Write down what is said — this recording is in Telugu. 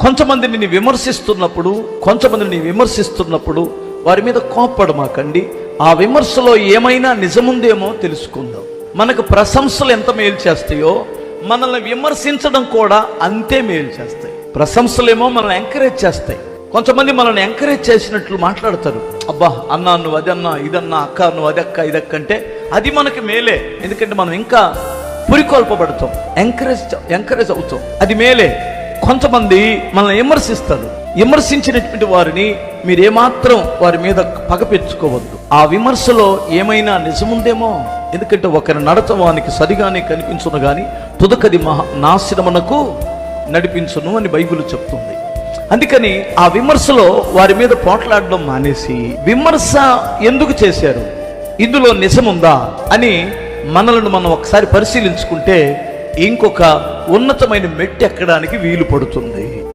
కొంతమందిని విమర్శిస్తున్నప్పుడు వారి మీద కోప్పడమాకండి. ఆ విమర్శలో ఏమైనా నిజముందేమో తెలుసుకుందాం. మనకు ప్రశంసలు ఎంత మేలు చేస్తాయో మనల్ని విమర్శించడం కూడా అంతే మేలు చేస్తాయి. ప్రశంసలేమో మనల్ని ఎంకరేజ్ చేస్తాయి. కొంతమంది మనల్ని ఎంకరేజ్ చేసినట్లు మాట్లాడతారు. అబ్బా అన్నా నువ్వు అదన్నా, ఇదన్నా, అక్క నువ్వు అదక్క ఇదక్క అంటే అది మనకి మేలే. ఎందుకంటే మనం ఇంకా పురికొల్పబడతాం, ఎంకరేజ్ అవుతాం, అది మేలే. కొంతమంది మనల్ని విమర్శిస్తారు. విమర్శించినటువంటి వారిని మీరేమాత్రం వారి మీద పగ పెంచుకోవద్దు. ఆ విమర్శలో ఏమైనా నిజముందేమో. ఎందుకంటే ఒకరి నడత వానికి సరిగానే కనిపించును గాని తుదకది నాశనమునకు నడిపించును అని బైబిల్ చెప్తుంది. అందుకని ఆ విమర్శలో వారి మీద పోట్లాడడం మానేసి, విమర్శ ఎందుకు చేశారు, ఇందులో నిజముందా అని మనలను మనం ఒకసారి పరిశీలించుకుంటే ఇంకొక ఉన్నతమైన మెట్టు ఎక్కడానికి వీలు పడుతుంది.